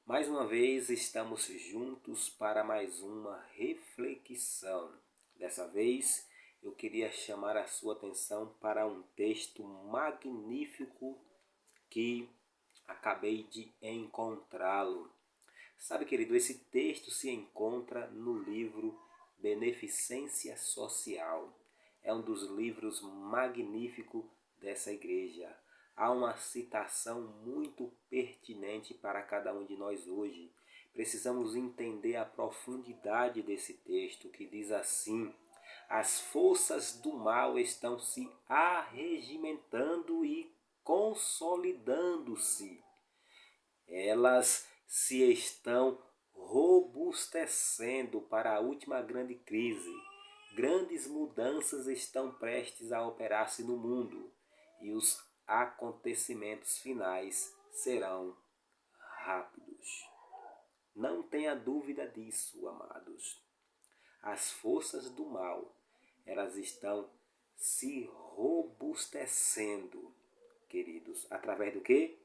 Mais uma vez estamos juntos para mais uma reflexão. Dessa vez eu queria chamar a sua atenção para um texto magnífico que acabei de encontrá-lo. Sabe, querido, esse texto se encontra no livro Beneficência Social. É um dos livros magníficos dessa igreja. Há uma citação muito pertinente para cada um de nós hoje. Precisamos entender a profundidade desse texto que diz assim: as forças do mal estão se arregimentando e consolidando-se. Elas se estão robustecendo para a última grande crise. Grandes mudanças estão prestes a operar-se no mundo e os acontecimentos finais serão rápidos. Não tenha dúvida disso, amados. As forças do mal, elas estão se robustecendo, queridos. Através do quê?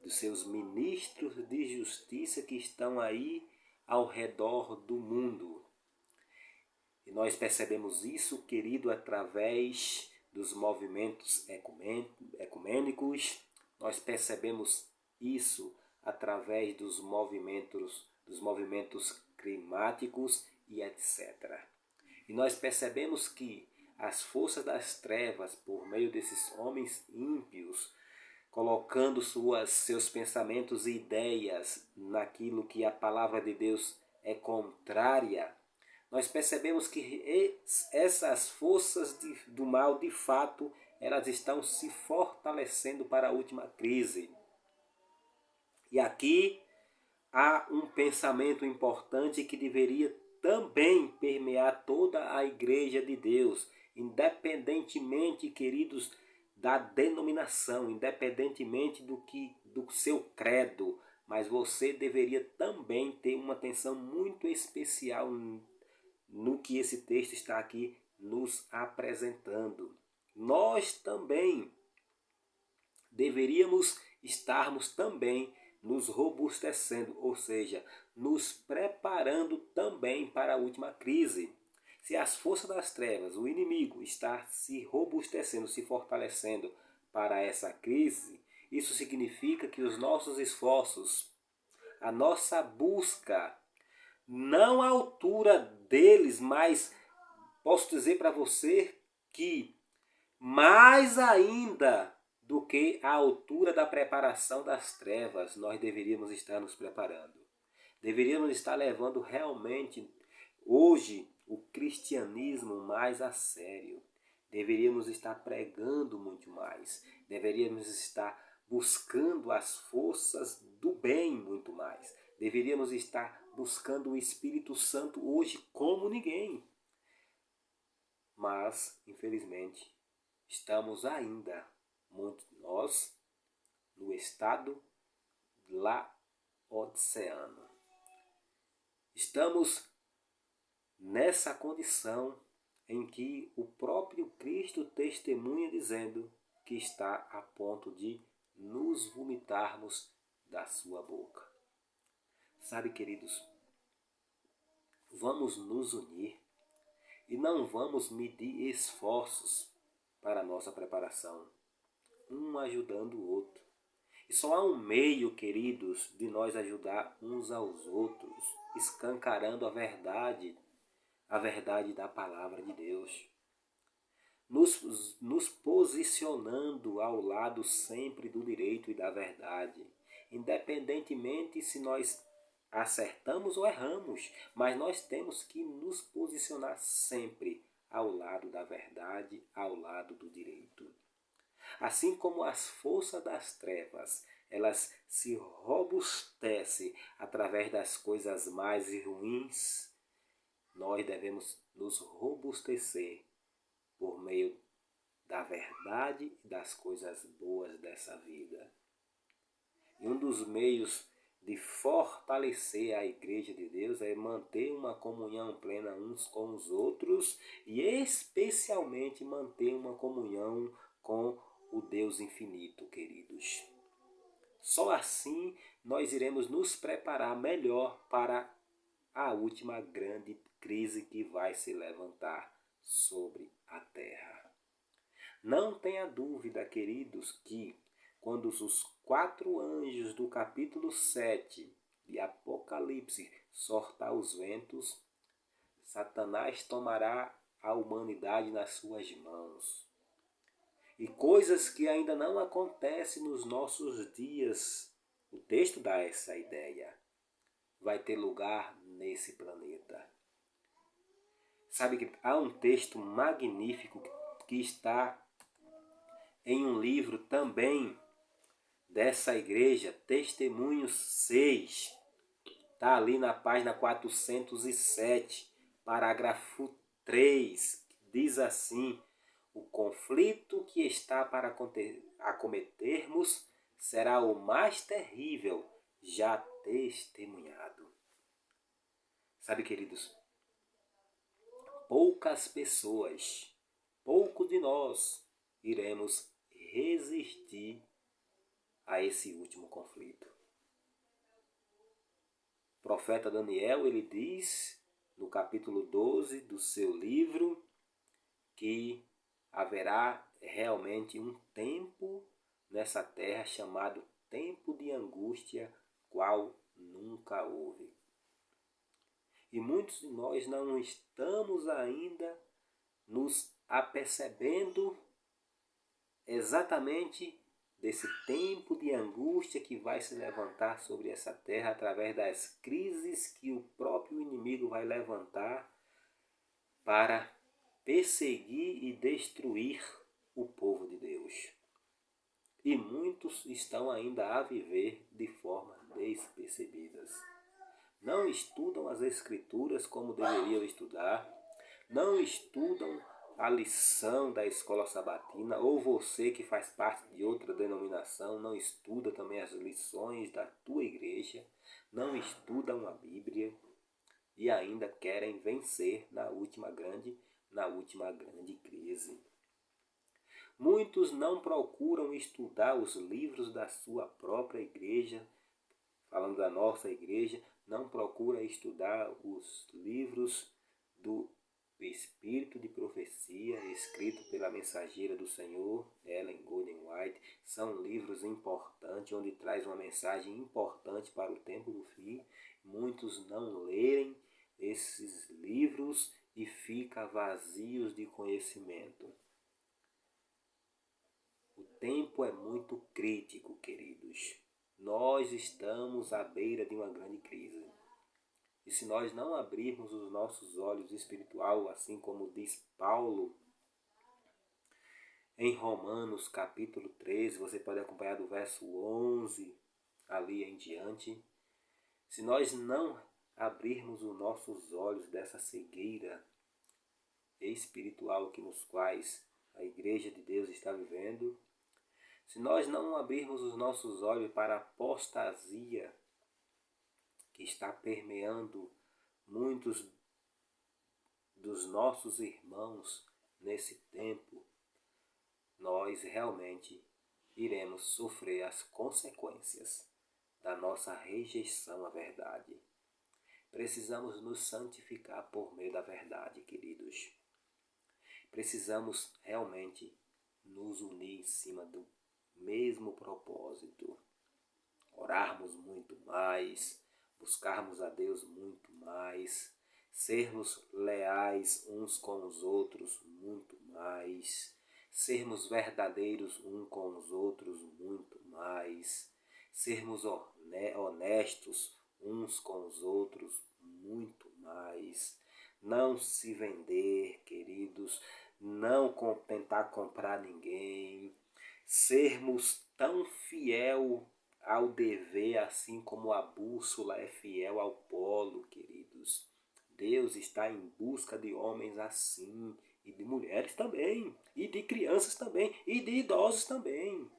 Dos seus ministros de justiça que estão aí ao redor do mundo. E nós percebemos isso, querido, através dos movimentos ecumênicos. Nós percebemos isso através dos movimentos climáticos e etc. E nós percebemos que as forças das trevas, por meio desses homens ímpios, colocando seus pensamentos e ideias naquilo que a palavra de Deus é contrária, nós percebemos que essas forças do mal, de fato, elas estão se fortalecendo para a última crise. E aqui há um pensamento importante que deveria também permear toda a igreja de Deus, independentemente, queridos, da denominação, independentemente do seu credo, mas você deveria também ter uma atenção muito especial no que esse texto está aqui nos apresentando. Nós também deveríamos estarmos também nos robustecendo, ou seja, nos preparando também para a última crise. Se as forças das trevas, o inimigo, está se robustecendo, se fortalecendo para essa crise, isso significa que os nossos esforços, a nossa busca, não à altura deles, mas posso dizer para você que mais ainda do que a altura da preparação das trevas, nós deveríamos estar nos preparando. Deveríamos estar levando realmente hoje o cristianismo mais a sério. Deveríamos estar pregando muito mais. Deveríamos estar buscando as forças do bem muito mais. Deveríamos estar buscando o Espírito Santo hoje como ninguém. Mas, infelizmente, estamos ainda, muitos de nós, no estado laodiceano. Estamos nessa condição em que o próprio Cristo testemunha dizendo que está a ponto de nos vomitarmos da sua boca. Sabe, queridos, vamos nos unir e não vamos medir esforços para a nossa preparação, um ajudando o outro. E só há um meio, queridos, de nós ajudar uns aos outros, escancarando a verdade da palavra de Deus. Nos posicionando ao lado sempre do direito e da verdade, independentemente se nós acertamos ou erramos, mas nós temos que nos posicionar sempre ao lado da verdade, ao lado do direito. Assim como as forças das trevas, elas se robustecem através das coisas mais ruins, nós devemos nos robustecer por meio da verdade e das coisas boas dessa vida. E um dos meios de fortalecer a igreja de Deus é manter uma comunhão plena uns com os outros e especialmente manter uma comunhão com o Deus infinito, queridos. Só assim nós iremos nos preparar melhor para a última grande crise que vai se levantar sobre a terra. Não tenha dúvida, queridos, que quando os 4 anjos do capítulo 7 de Apocalipse soltar os ventos, Satanás tomará a humanidade nas suas mãos. E coisas que ainda não acontecem nos nossos dias, o texto dá essa ideia, vai ter lugar nesse planeta. Sabe que há um texto magnífico que está em um livro também dessa igreja, Testemunhos 6. Está ali na página 407, parágrafo 3, que diz assim: o conflito que está para acometermos será o mais terrível já testemunhado. Sabe, queridos, poucas pessoas, pouco de nós, iremos resistir a esse último conflito. O profeta Daniel, ele diz no capítulo 12 do seu livro que haverá realmente um tempo nessa terra chamado tempo de angústia, qual nunca houve. E muitos de nós não estamos ainda nos apercebendo exatamente desse tempo de angústia que vai se levantar sobre essa terra através das crises que o próprio inimigo vai levantar para perseguir e destruir o povo de Deus. E muitos estão ainda a viver de forma despercebidas. Não estudam as Escrituras como deveriam estudar, não estudam a lição da escola sabatina, ou você que faz parte de outra denominação, não estuda também as lições da tua igreja, não estudam a Bíblia e ainda querem vencer na última grande crise. Muitos não procuram estudar os livros da sua própria igreja, falando da nossa igreja, não procura estudar os livros do Espírito de Profecia, escrito pela mensageira do Senhor, Ellen Golden White. São livros importantes, onde traz uma mensagem importante para o tempo do fim. Muitos não lerem esses livros e ficam vazios de conhecimento. O tempo é muito crítico, queridos. Nós estamos à beira de uma grande crise. E se nós não abrirmos os nossos olhos espirituais, assim como diz Paulo em Romanos capítulo 13, você pode acompanhar do verso 11 ali em diante. Se nós não abrirmos os nossos olhos dessa cegueira espiritual que nos quais a igreja de Deus está vivendo, se nós não abrirmos os nossos olhos para a apostasia que está permeando muitos dos nossos irmãos nesse tempo, nós realmente iremos sofrer as consequências da nossa rejeição à verdade. Precisamos nos santificar por meio da verdade, queridos. Precisamos realmente nos unir em cima do mesmo propósito. Orarmos muito mais, buscarmos a Deus muito mais, sermos leais uns com os outros muito mais, sermos verdadeiros uns com os outros muito mais, sermos honestos uns com os outros muito mais, não se vender, queridos, não tentar comprar ninguém, sermos tão fiel ao dever, assim como a bússola é fiel ao polo, queridos. Deus está em busca de homens assim, e de mulheres também, e de crianças também, e de idosos também.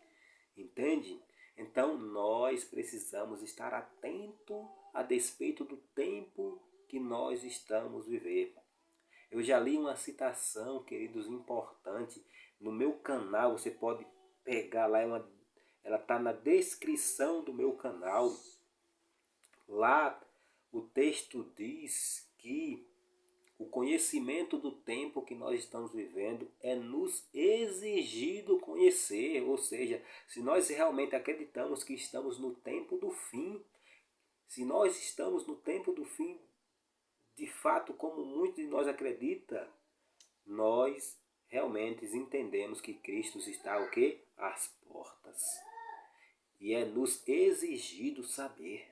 Entende? Então nós precisamos estar atentos a despeito do tempo que nós estamos vivendo. Eu já li uma citação, queridos, importante. No meu canal você pode pegar lá, ela está na descrição do meu canal. Lá o texto diz que o conhecimento do tempo que nós estamos vivendo é nos exigido conhecer, ou seja, se nós realmente acreditamos que estamos no tempo do fim, se nós estamos no tempo do fim, de fato, como muitos de nós acreditam, nós realmente entendemos que Cristo está o quê? Às portas. E é nos exigido saber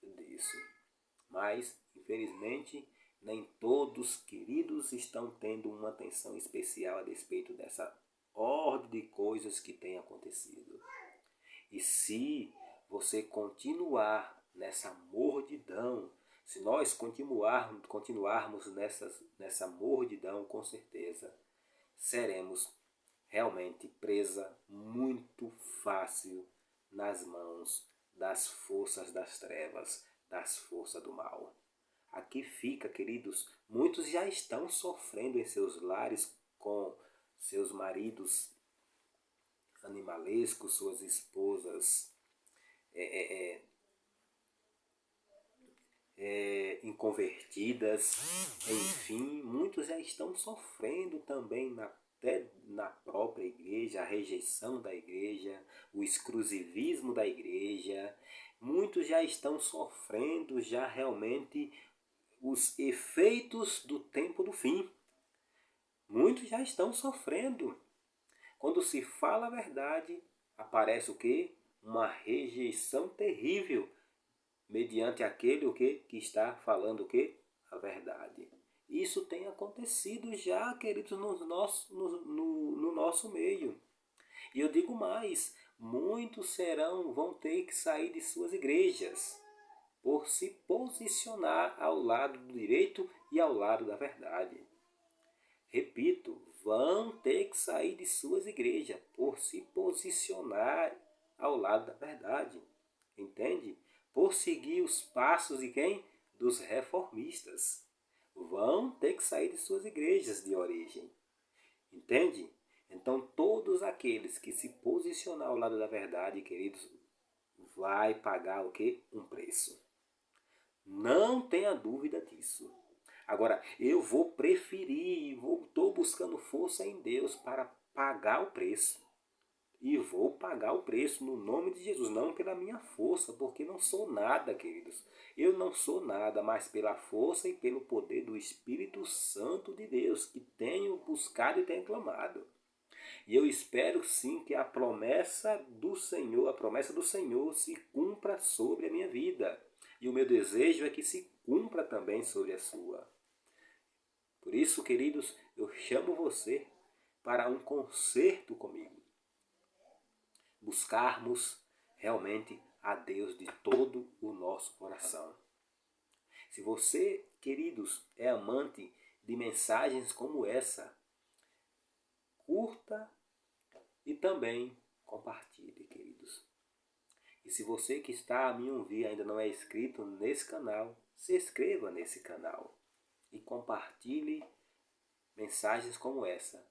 disso. Mas, infelizmente, nem todos, queridos, estão tendo uma atenção especial a respeito dessa ordem de coisas que tem acontecido. E se você continuar nessa mordidão, se nós continuarmos nessa mordidão, com certeza seremos realmente presa muito fácil nas mãos das forças das trevas, das forças do mal. Aqui fica, queridos, muitos já estão sofrendo em seus lares com seus maridos animalescos, suas esposas inconvertidas, enfim, muitos já estão sofrendo também até na própria igreja, a rejeição da igreja, o exclusivismo da igreja. Muitos já estão sofrendo já realmente os efeitos do tempo do fim. Muitos já estão sofrendo. Quando se fala a verdade, aparece o quê? Uma rejeição terrível mediante aquele o quê? Que está falando o quê? A verdade. Isso tem acontecido já, queridos, no nosso meio. E eu digo mais, muitos vão ter que sair de suas igrejas por se posicionar ao lado do direito e ao lado da verdade. Repito, vão ter que sair de suas igrejas por se posicionar ao lado da verdade. Entende? Por seguir os passos de quem? Dos reformistas. Vão ter que sair de suas igrejas de origem. Entende? Então todos aqueles que se posicionar ao lado da verdade, queridos, vai pagar o quê? Um preço. Não tenha dúvida disso. Agora, eu vou preferir, estou buscando força em Deus para pagar o preço. E vou pagar o preço no nome de Jesus, não pela minha força, porque não sou nada, queridos. Eu não sou nada, mas pela força e pelo poder do Espírito Santo de Deus, que tenho buscado e tenho clamado. E eu espero sim que a promessa do Senhor se cumpra sobre a minha vida. E o meu desejo é que se cumpra também sobre a sua. Por isso, queridos, eu chamo você para um concerto comigo. Buscarmos realmente a Deus de todo o nosso coração. Se você, queridos, é amante de mensagens como essa, curta e também compartilhe, queridos. E se você que está a me ouvir ainda não é inscrito nesse canal, se inscreva nesse canal e compartilhe mensagens como essa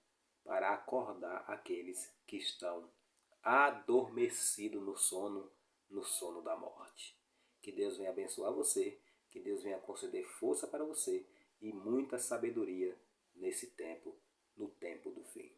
para acordar aqueles que estão adormecidos no sono da morte. Que Deus venha abençoar você, que Deus venha conceder força para você e muita sabedoria nesse tempo, no tempo do fim.